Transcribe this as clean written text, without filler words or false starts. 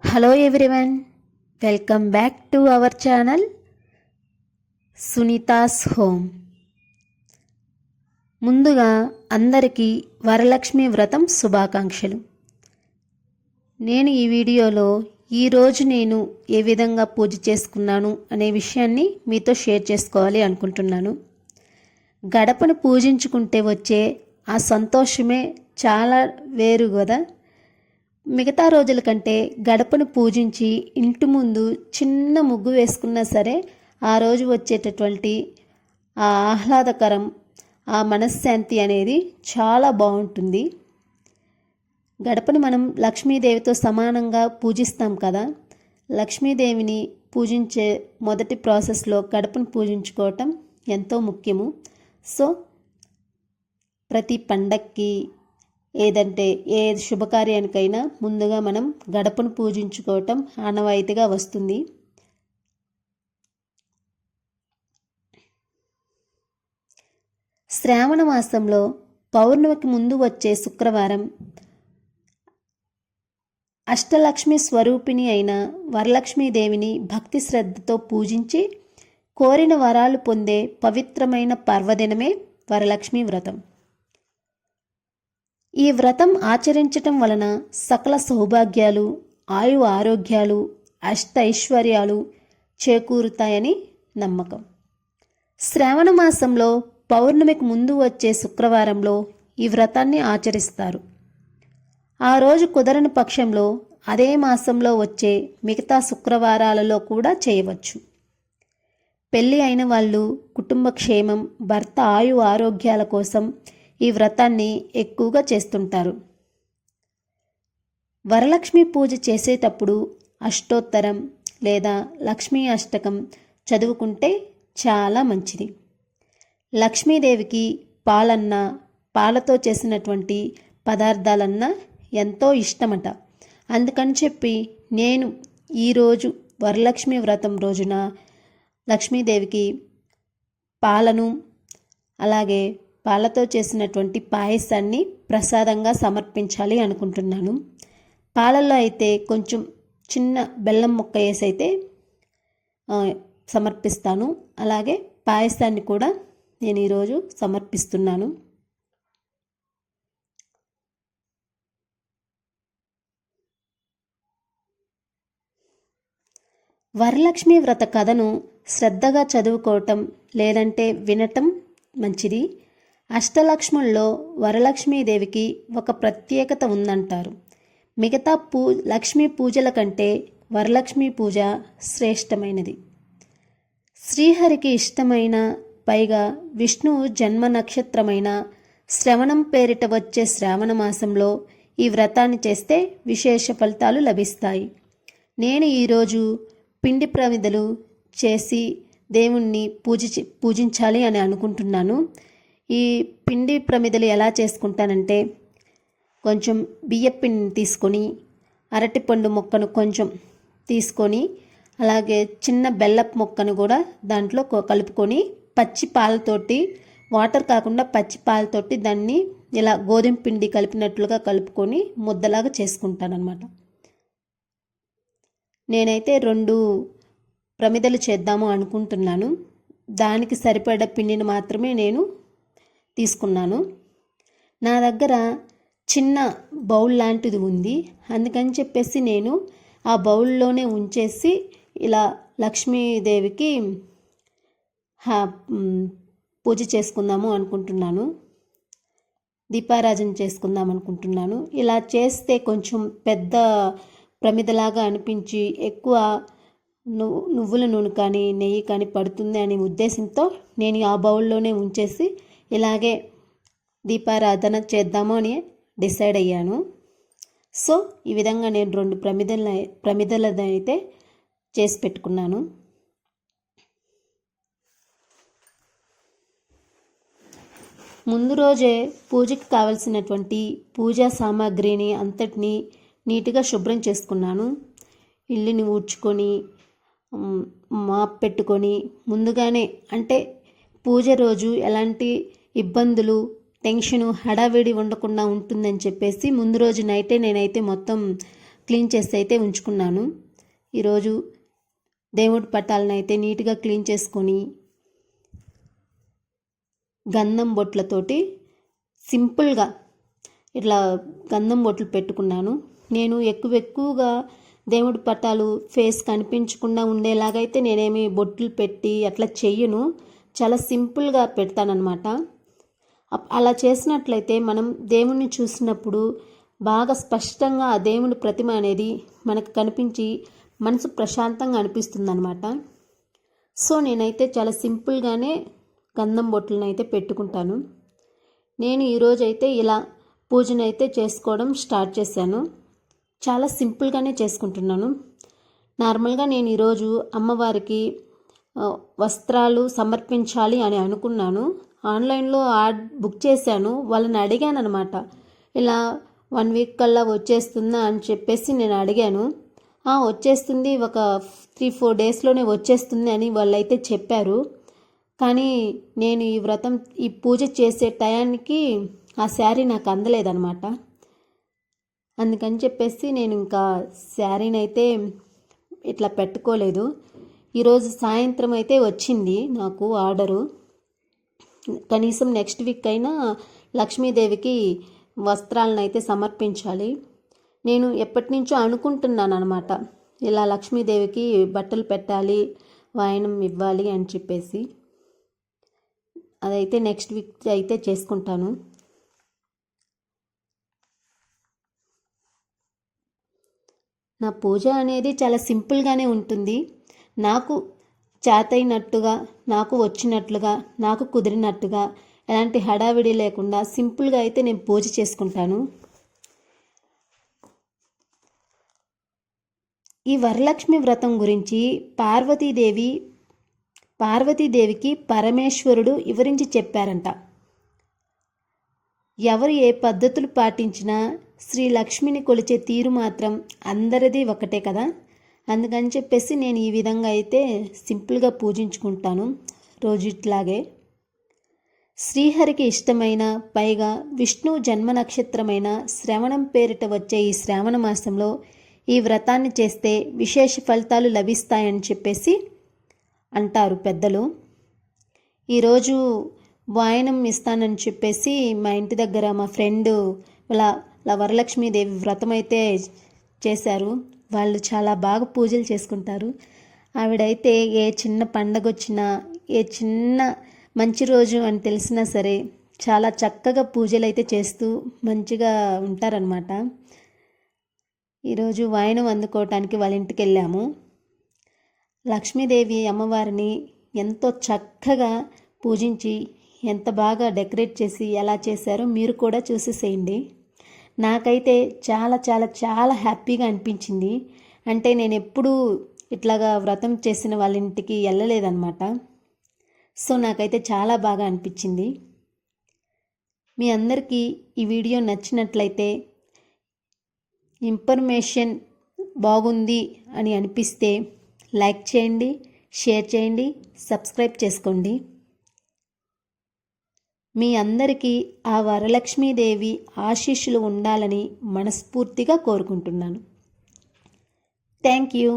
Hello everyone, welcome back to our channel Sunita's home. ముందుగా అందరికీ వరలక్ష్మి వ్రతం శుభాకాంక్షలు. నేను ఈ వీడియోలో ఈరోజు నేను ఏ విధంగా పూజ చేసుకున్నాను అనే విషయాన్ని మీతో షేర్ చేసుకోవాలి అనుకుంటున్నాను. గడపను పూజించుకుంటే వచ్చే ఆ సంతోషమే చాలా వేరు కదా. మిగతా రోజుల కంటే గడపను పూజించి ఇంటి ముందు చిన్న ముగ్గు వేసుకున్నా సరే ఆ రోజు వచ్చేటటువంటి ఆ ఆహ్లాదకరం, ఆ మనశ్శాంతి అనేది చాలా బాగుంటుంది. గడపను మనం లక్ష్మీదేవితో సమానంగా పూజిస్తాం కదా. లక్ష్మీదేవిని పూజించే మొదటి ప్రాసెస్లో గడపను పూజించుకోవటం ఎంతో ముఖ్యము. సో ప్రతి పండక్కి ఏదంటే ఏ శుభకార్యానికైనా ముందుగా మనం గడపను పూజించుకోవటం ఆనవాయితీగా వస్తుంది. శ్రావణ మాసంలో పౌర్ణమికి ముందు వచ్చే శుక్రవారం అష్టలక్ష్మి స్వరూపిణి అయిన వరలక్ష్మీదేవిని భక్తి శ్రద్ధతో పూజించి కోరిన వరాలు పొందే పవిత్రమైన పర్వదినమే వరలక్ష్మి వ్రతం. ఈ వ్రతం ఆచరించటం వలన సకల సౌభాగ్యాలు, ఆయు ఆరోగ్యాలు, అష్టైశ్వర్యాలు చేకూరుతాయని నమ్మకం. శ్రావణ మాసంలో పౌర్ణమికి ముందు వచ్చే శుక్రవారంలో ఈ వ్రతాన్ని ఆచరిస్తారు. ఆ రోజు కుదరని పక్షంలో అదే మాసంలో వచ్చే మిగతా శుక్రవారాలలో కూడా చేయవచ్చు. పెళ్ళి అయిన వాళ్ళు కుటుంబ క్షేమం, భర్త ఆయు ఆరోగ్యాల కోసం ఈ వ్రతాన్ని ఎక్కువగా చేస్తుంటారు. వరలక్ష్మి పూజ చేసేటప్పుడు అష్టోత్తరం లేదా లక్ష్మీ అష్టకం చదువుకుంటే చాలా మంచిది. లక్ష్మీదేవికి పాలన్నా, పాలతో చేసినటువంటి పదార్థాలన్నా ఎంతో ఇష్టమట. అందుకని చెప్పి నేను ఈరోజు వరలక్ష్మి వ్రతం రోజున లక్ష్మీదేవికి పాలను, అలాగే పాలతో చేసినటువంటి పాయసాన్ని ప్రసాదంగా సమర్పించాలి అనుకుంటున్నాను. పాలల్లో అయితే కొంచెం చిన్న బెల్లం ముక్క వేసి అయితే సమర్పిస్తాను. అలాగే పాయసాన్ని కూడా నేను ఈరోజు సమర్పిస్తున్నాను. వరలక్ష్మి వ్రత కథను శ్రద్ధగా చదువుకోవటం లేదంటే వినటం మంచిది. అష్టలక్ష్ముల్లో వరలక్ష్మీదేవికి ఒక ప్రత్యేకత ఉందంటారు. మిగతా లక్ష్మీ పూజల కంటే వరలక్ష్మీ పూజ శ్రేష్టమైనది. శ్రీహరికి ఇష్టమైన, పైగా విష్ణువు జన్మ నక్షత్రమైన శ్రవణం పేరిట వచ్చే శ్రావణ మాసంలో ఈ వ్రతాన్ని చేస్తే విశేష ఫలితాలు లభిస్తాయి. నేను ఈరోజు పిండి ప్రమిదలు చేసి దేవుణ్ణి పూజించాలి అని అనుకుంటున్నాను. ఈ పిండి ప్రమిదలు ఎలా చేసుకుంటానంటే, కొంచెం బియ్యపిండిని తీసుకొని, అరటిపండు మొక్కను కొంచెం తీసుకొని, అలాగే చిన్న బెల్లపు మొక్కను కూడా దాంట్లో కలుపుకొని, పచ్చి పాలతోటి, వాటర్ కాకుండా పచ్చి పాలతోటి దాన్ని ఇలా గోధుమ పిండి కలిపినట్లుగా కలుపుకొని ముద్దలాగా చేసుకుంటానన్నమాట. నేనైతే 2 ప్రమిదలు చేద్దాము అనుకుంటున్నాను. దానికి సరిపడ పిండిని మాత్రమే నేను తీసుకున్నాను. నా దగ్గర చిన్న బౌల్ లాంటిది ఉంది. అందుకని చెప్పేసి నేను ఆ బౌల్లోనే ఉంచేసి ఇలా లక్ష్మీదేవికి పూజ చేసుకుందాము అనుకుంటున్నాను. దీపారాజన చేసుకుందాం అనుకుంటున్నాను. ఇలా చేస్తే కొంచెం పెద్ద ప్రమిదలాగా అనిపించి ఎక్కువ నువ్వుల నూనె కానీ నెయ్యి కానీ పడుతుంది అనే ఉద్దేశంతో నేను ఆ బౌల్లోనే ఉంచేసి ఇలాగే దీపారాధన చేద్దాము అని డిసైడ్ అయ్యాను. సో ఈ విధంగా నేను 2 ప్రమిదలను అయితే చేసి పెట్టుకున్నాను. ముందు రోజే పూజకి కావలసినటువంటి పూజా సామాగ్రిని అంతటిని నీట్గా శుభ్రం చేసుకున్నాను. ఇల్లుని ఊడ్చుకొని మాప్ పెట్టుకొని ముందుగానే, అంటే పూజ రోజు ఎలాంటి ఇబ్బందులు, టెన్షను, హడావిడి ఉండకుండా ఉంటుందని చెప్పేసి ముందు రోజు నైటే నేనైతే మొత్తం క్లీన్ చేసి అయితే ఉంచుకున్నాను. ఈరోజు దేవుడి పటాలను అయితే నీట్గా క్లీన్ చేసుకొని గంధం బొట్లతోటి సింపుల్గా ఇట్లా గంధం బొట్లు పెట్టుకున్నాను. నేను ఎక్కువగా దేవుడి పటాలు ఫేస్ కనిపించకుండా ఉండేలాగైతే నేనేమి బొట్లు పెట్టి అట్లా చెయ్యను. చాలా సింపుల్గా పెడతానన్నమాట. అలా చేసినట్లయితే మనం దేవుణ్ణి చూసినప్పుడు బాగా స్పష్టంగా ఆ దేవుడి ప్రతిమ అనేది మనకు కనిపించి మనసు ప్రశాంతంగా అనిపిస్తుంది అన్నమాట. సో నేనైతే చాలా సింపుల్గానే గంధం బొట్లను అయితే పెట్టుకుంటాను. నేను ఈరోజైతే ఇలా పూజనైతే చేసుకోవడం స్టార్ట్ చేశాను. చాలా సింపుల్గానే చేసుకుంటున్నాను. నార్మల్గా నేను ఈరోజు అమ్మవారికి వస్త్రాలు సమర్పించాలి అని అనుకున్నాను. ఆన్లైన్లో బుక్ చేశాను. వాళ్ళని అడిగాను అనమాట, ఇలా 1 వీక్ కల్లా వచ్చేస్తుందా అని చెప్పేసి నేను అడిగాను. వచ్చేస్తుంది, ఒక 3-4 డేస్లోనే వచ్చేస్తుంది అని వాళ్ళైతే చెప్పారు. కానీ నేను ఈ పూజ చేసే టయానికి ఆ శారీ నాకు అందలేదన్నమాట. అందుకని చెప్పేసి నేను ఇంకా శారీని అయితే ఇట్లా పెట్టుకోలేదు. ఈరోజు సాయంత్రం అయితే వచ్చింది నాకు ఆర్డరు. కనీసం నెక్స్ట్ వీక్ అయినా లక్ష్మీదేవికి వస్త్రాలను అయితే సమర్పించాలి. నేను ఎప్పటి నుంచో అనుకుంటున్నాను అనమాట, ఇలా లక్ష్మీదేవికి బట్టలు పెట్టాలి, వాయనం ఇవ్వాలి అని చెప్పేసి. అదైతే నెక్స్ట్ వీక్ అయితే చేసుకుంటాను. నా పూజ అనేది చాలా సింపుల్గానే ఉంటుంది. నాకు చేతైనట్టుగా, నాకు వచ్చినట్లుగా, నాకు కుదిరినట్టుగా, ఎలాంటి హడావిడి లేకుండా సింపుల్గా అయితే నేను పూజ చేసుకుంటాను. ఈ వరలక్ష్మి వ్రతం గురించి పార్వతీదేవికి పరమేశ్వరుడు వివరించి చెప్పారంట. ఎవరు ఏ పద్ధతులు పాటించినా శ్రీ లక్ష్మిని కొలిచే తీరు మాత్రం అందరిది ఒకటే కదా. అందుకని చెప్పేసి నేను ఈ విధంగా అయితే సింపుల్గా పూజించుకుంటాను రోజుట్లాగే. శ్రీహరికి ఇష్టమైన, పైగా విష్ణు జన్మ నక్షత్రమైన శ్రవణం పేరిట వచ్చే ఈ శ్రావణ మాసంలో ఈ వ్రతాన్ని చేస్తే విశేష ఫలితాలు లభిస్తాయని చెప్పేసి అంటారు పెద్దలు. ఈరోజు వాయనం ఇస్తానని చెప్పేసి మా ఇంటి దగ్గర మా ఫ్రెండ్ ఇలా వరలక్ష్మీదేవి వ్రతం అయితే చేశారు. వాళ్ళు చాలా బాగా పూజలు చేసుకుంటారు. ఆవిడైతే ఏ చిన్న పండగ వచ్చినా, ఏ చిన్న మంచి రోజు అని తెలిసినా సరే చాలా చక్కగా పూజలు అయితే చేస్తూ మంచిగా ఉంటారనమాట. ఈరోజు వాయనం అందుకోవటానికి వాళ్ళ ఇంటికి వెళ్ళాము. లక్ష్మీదేవి అమ్మవారిని ఎంతో చక్కగా పూజించి ఎంత బాగా డెకరేట్ చేసి ఎలా చేశారో మీరు కూడా చూసేసేయండి. నాకైతే చాలా చాలా చాలా హ్యాపీగా అనిపించింది. అంటే నేను ఎప్పుడూ ఇట్లాగా వ్రతం చేసిన వాళ్ళ ఇంటికి వెళ్ళలేదన్నమాట. సో నాకైతే చాలా బాగా అనిపించింది. మీ అందరికీ ఈ వీడియో నచ్చినట్లయితే, ఇన్ఫర్మేషన్ బాగుంది అని అనిపిస్తే లైక్ చేయండి, షేర్ చేయండి, సబ్స్క్రైబ్ చేసుకోండి. మీ అందరికీ ఆ వరలక్ష్మీదేవి ఆశీస్సులు ఉండాలని మనస్ఫూర్తిగా కోరుకుంటున్నాను. Thank you.